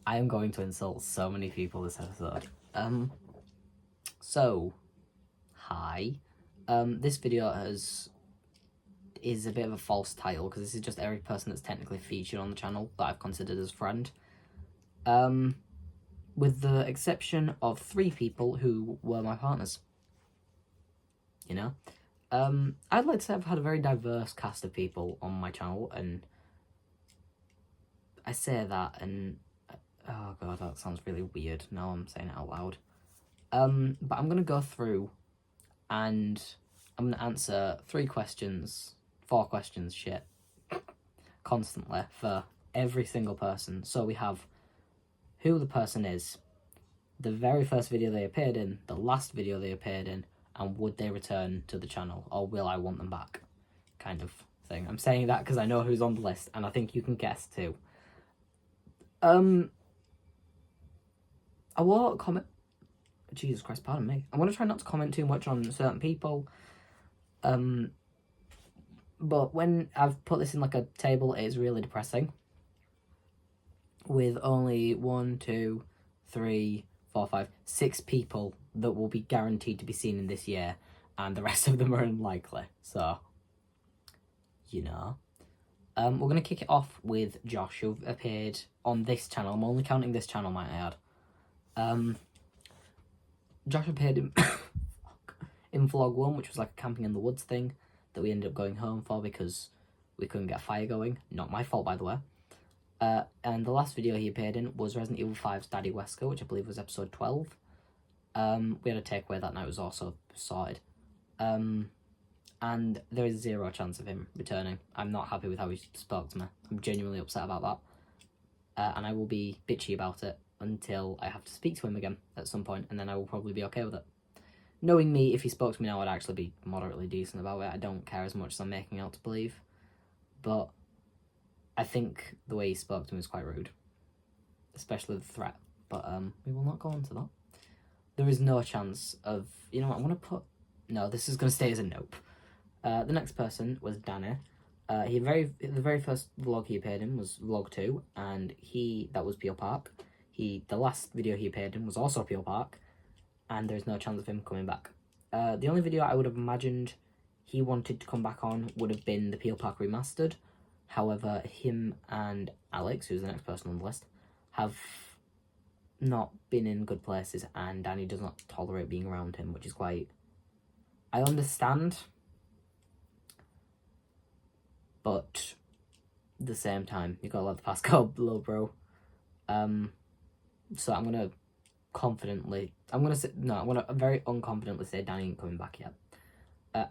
I am going to insult so many people this episode. So, hi. This video is a bit of a false title because this is just every person that's technically featured on the channel that I've considered as friend. With the exception of 3 people who were my partners. You know? I'd like to say I've had a very diverse cast of people on my channel, and I say that and oh god, that sounds really weird now I'm saying it out loud. But I'm gonna go through and I'm gonna answer 4 questions, constantly for every single person. So we have who the person is, the very first video they appeared in, the last video they appeared in, and would they return to the channel, or will I want them back, kind of thing. I'm saying that because I know who's on the list, and I think you can guess too. I won't comment. Jesus Christ, pardon me. I'm gonna try not to comment too much on certain people. But when I've put this in like a table, it is really depressing. With only 1, 2, 3, 4, 5, 6 people that will be guaranteed to be seen in this year, and the rest of them are unlikely. So, you know. We're going to kick it off with Josh, who appeared on this channel. I'm only counting this channel, might I add. Josh appeared in, in vlog 1, which was like a camping in the woods thing that we ended up going home for because we couldn't get a fire going. Not my fault, by the way. And the last video he appeared in was Resident Evil 5's Daddy Wesker, which I believe was episode 12. We had a takeaway that night, was also sorted. And there is 0 chance of him returning. I'm not happy with how he spoke to me. I'm genuinely upset about that. And I will be bitchy about it until I have to speak to him again at some point, and then I will probably be okay with it. Knowing me, if he spoke to me now, I'd actually be moderately decent about it. I don't care as much as I'm making out to believe. But I think the way he spoke to me was quite rude. Especially the threat. But we will not go on to that. There is no chance of... You know what, I'm going to put... No, this is going to stay as a nope. The next person was Danny. The very first vlog he appeared in was vlog 2, and that was Peel Park. The last video he appeared in was also Peel Park, and there's no chance of him coming back. The only video I would have imagined he wanted to come back on would have been the Peel Park Remastered. However, him and Alex, who's the next person on the list, have not been in good places, and Danny does not tolerate being around him, which is quite... I understand, but at the same time, you gotta let the past go, little bro. So I'm gonna very unconfidently say Danny ain't coming back yet.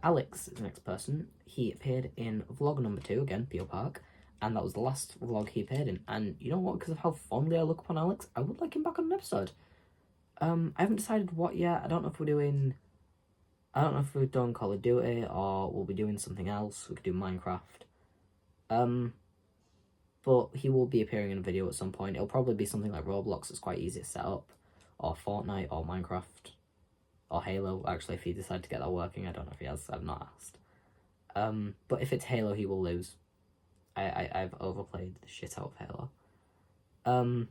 Alex is the next person. He appeared in vlog number 2, again, Peel Park, and that was the last vlog he appeared in. And you know what, because of how fondly I look upon Alex, I would like him back on an episode. I haven't decided what yet. I don't know if we've done Call of Duty, or we'll be doing something else. We could do Minecraft. But he will be appearing in a video at some point. It'll probably be something like Roblox, that's quite easy to set up, or Fortnite, or Minecraft, or Halo. Actually, if he decides to get that working, I don't know if he has. I've not asked. But if it's Halo, he will lose. I've overplayed the shit out of Halo.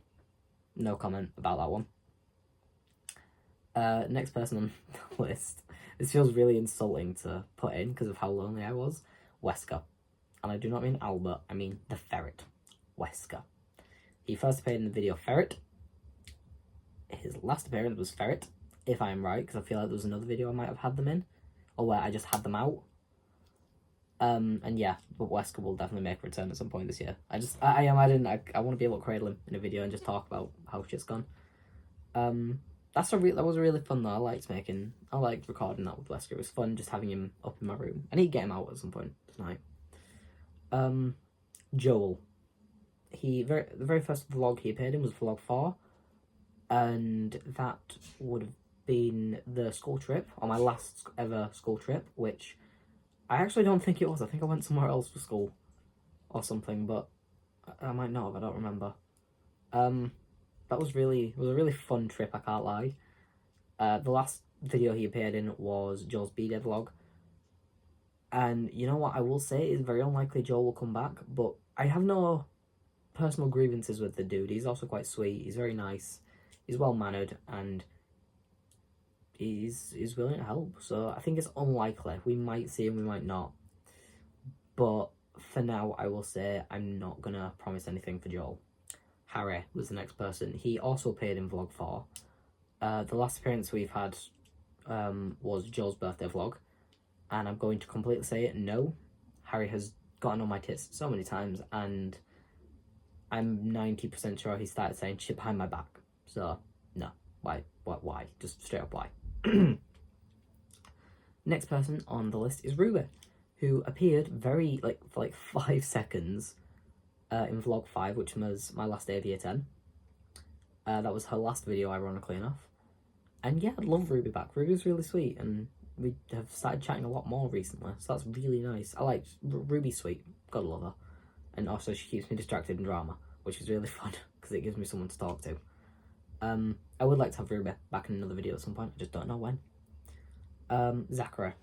No comment about that one. Next person on the list. This feels really insulting to put in because of how lonely I was. Wesker. And I do not mean Albert, I mean the ferret. Wesker. He first appeared in the video Ferret. His last appearance was Ferret, if I am right, because I feel like there was another video I might have had them in, or where I just had them out. And yeah, but Wesker will definitely make a return at some point this year. I imagine I want to be able to cradle him in a video and just talk about how shit's gone. That was really fun though. I liked recording that with Wesker. It was fun just having him up in my room. I need to get him out at some point tonight. Joel. The very first vlog he appeared in was vlog 4, and that would have been the school trip, or my last ever school trip, which I actually don't think it was. I think I went somewhere else for school or something, but I might not have. I don't remember. That was a really fun trip, I can't lie. The last video he appeared in was Joel's B-Day vlog, and you know what, I will say it's very unlikely Joel will come back, but I have no personal grievances with the dude. He's also quite sweet. He's very nice. He's well-mannered, and he's willing to help. So I think it's unlikely. We might see him, we might not. But for now, I will say I'm not going to promise anything for Joel. Harry was the next person. He also appeared in Vlog 4. The last appearance we've had was Joel's birthday vlog. And I'm going to completely say it, no. Harry has gotten on my tits so many times, and I'm 90% sure he started saying shit behind my back. So, no. Why? Why? Just straight up why. Next person on the list is Ruby, who appeared for like 5 seconds in Vlog 5, which was my last day of Year 10. That was her last video, ironically enough. And yeah, I'd love Ruby back. Ruby's really sweet, and we have started chatting a lot more recently, so that's really nice. I like Ruby's sweet. Gotta love her. And also she keeps me distracted in drama, which is really fun, because it gives me someone to talk to. I would like to have Ruby back in another video at some point. I just don't know when. Zachary,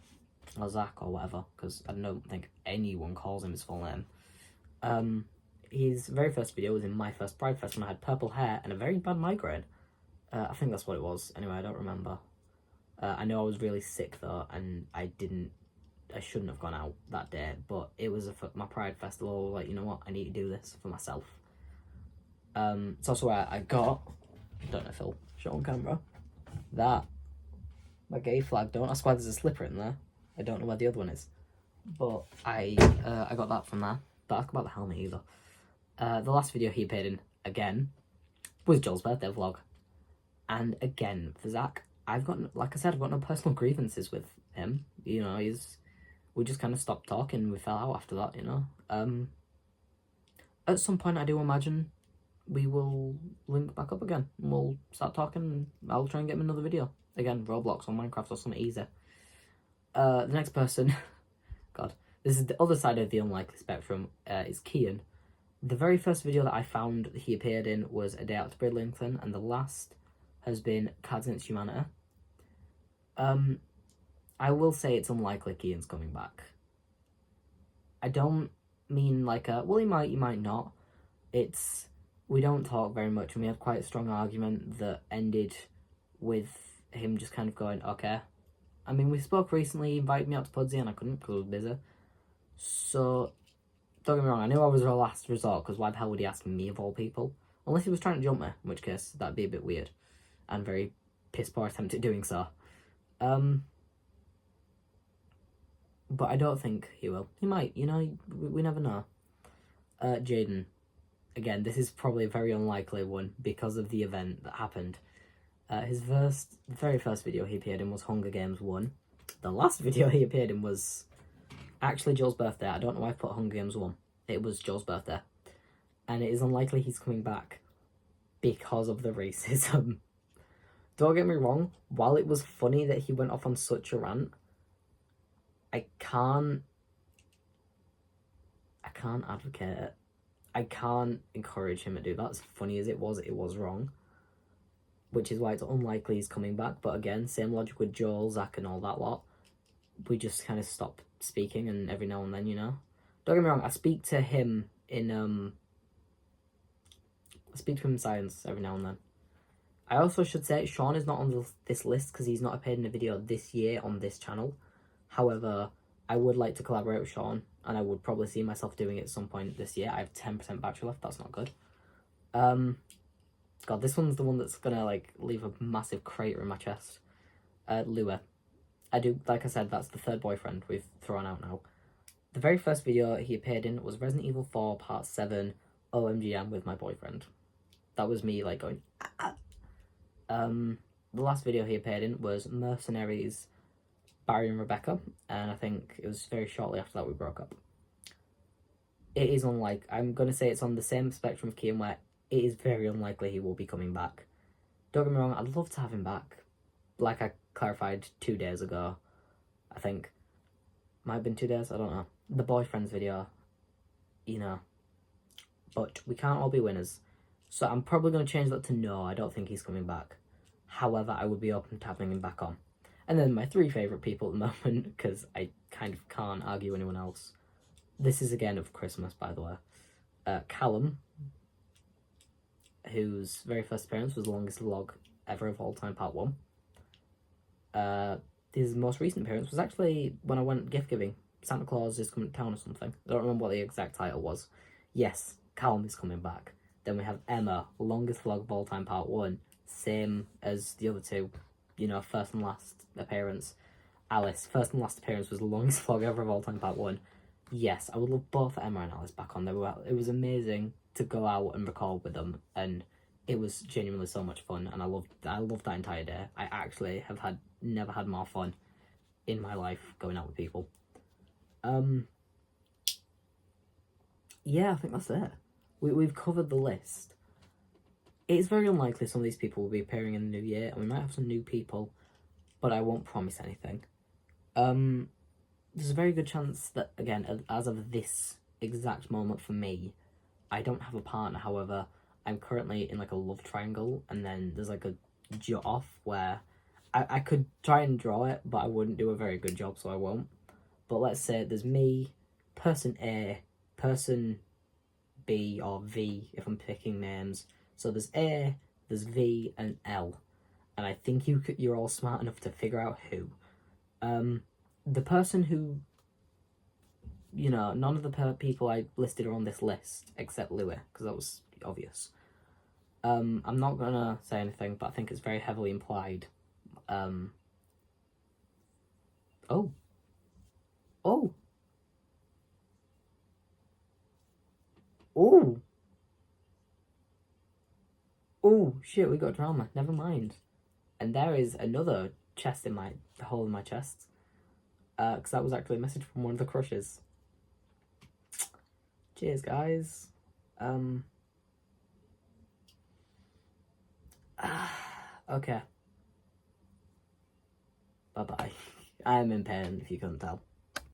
or Zach, or whatever, because I don't think anyone calls him his full name. His very first video was in my first Pride Fest when I had purple hair and a very bad migraine. I think that's what it was. Anyway, I don't remember. I know I was really sick though, and I shouldn't have gone out that day, but it was my Pride Festival. I was like, you know what, I need to do this for myself. It's also where I got, don't know if I'll show on camera, that, my gay flag. Don't ask why there's a slipper in there. I don't know where the other one is. But I got that from there. Don't ask about the helmet either. The last video he appeared in, again, was Joel's birthday vlog. And again, for Zach, like I said, I've got no personal grievances with him. You know, we just kind of stopped talking. We fell out after that, you know. At some point, I do imagine we will link back up again. And we'll start talking, and I'll try and get him another video. Again, Roblox or Minecraft or something easy. The next person, God, this is the other side of the unlikely spectrum, is Kean. The very first video that I found he appeared in was A Day Out to Bridlington, and the last has been Cards Against Humanity. I will say it's unlikely Kean's coming back. I don't mean like well, he might not. We don't talk very much, and we had quite a strong argument that ended with him just kind of going, okay. I mean, we spoke recently, he invited me out to Pudsey, and I couldn't because I was busy. So, don't get me wrong, I knew I was our last resort, because why the hell would he ask me of all people? Unless he was trying to jump me, in which case, that'd be a bit weird. And very piss-poor attempt at doing so. But I don't think he will. He might, you know, we never know. Jaden. Again, this is probably a very unlikely one because of the event that happened. His very first video he appeared in was Hunger Games 1. The last video he appeared in was actually Joel's birthday. I don't know why I put Hunger Games 1. It was Joel's birthday. And it is unlikely he's coming back because of the racism. Don't get me wrong, while it was funny that he went off on such a rant, I can't advocate it. I can't encourage him to do that. As funny as it was wrong. Which is why it's unlikely he's coming back. But again, same logic with Joel, Zach, and all that lot. We just kind of stop speaking, and every now and then, you know. Don't get me wrong, I speak to him in science every now and then. I also should say Sean is not on this list because he's not appeared in a video this year on this channel. However, I would like to collaborate with Sean, and I would probably see myself doing it at some point this year. I have 10% battery left, that's not good. God, this one's the one that's gonna like leave a massive crater in my chest. Lua. Like I said, that's the third boyfriend we've thrown out now. The very first video he appeared in was Resident Evil 4 Part 7, OMG, I'm with my boyfriend. That was me like going, ah. The last video he appeared in was Mercenaries, Barry and Rebecca, and I think it was very shortly after that we broke up. It is I'm going to say it's on the same spectrum of Kean where it is very unlikely he will be coming back. Don't get me wrong, I'd love to have him back. Like I clarified 2 days ago, I think. Might have been 2 days, I don't know. The boyfriends video, you know. But we can't all be winners. So I'm probably going to change that to no, I don't think he's coming back. However, I would be open to having him back on. And then my 3 favourite people at the moment, because I kind of can't argue anyone else. This is again of Christmas, by the way. Callum, whose very first appearance was the longest vlog ever of all time, part 1. His most recent appearance was actually when I went gift giving. Santa Claus is coming to town or something. I don't remember what the exact title was. Yes, Callum is coming back. Then we have Emma, longest vlog of all time, part 1. Same as the other two, first and last appearance. Alice, first and last appearance was the longest vlog ever of all time, part 1. Yes, I would love both Emma and Alice back on. It was amazing to go out and record with them, and it was genuinely so much fun, and I loved that entire day. I actually have never had more fun in my life going out with people. Yeah, I think that's it. We've covered the list. It's very unlikely some of these people will be appearing in the new year, and we might have some new people, but I won't promise anything. There's a very good chance that, again, as of this exact moment for me, I don't have a partner. However, I'm currently in like a love triangle, and then there's like a jut off where I could try and draw it, but I wouldn't do a very good job, so I won't. But let's say there's me, person A, person B, or V if I'm picking names. So there's A, there's V, and L. And I think you're all smart enough to figure out who. The person who, none of the people I listed are on this list, except Louis, because that was obvious. I'm not going to say anything, but I think it's very heavily implied. Oh. Oh, shit, we got drama. Never mind. And there is another chest in the hole in my chest. Because that was actually a message from one of the crushes. Cheers, guys. Okay. Bye-bye. I'm in pain, if you couldn't tell.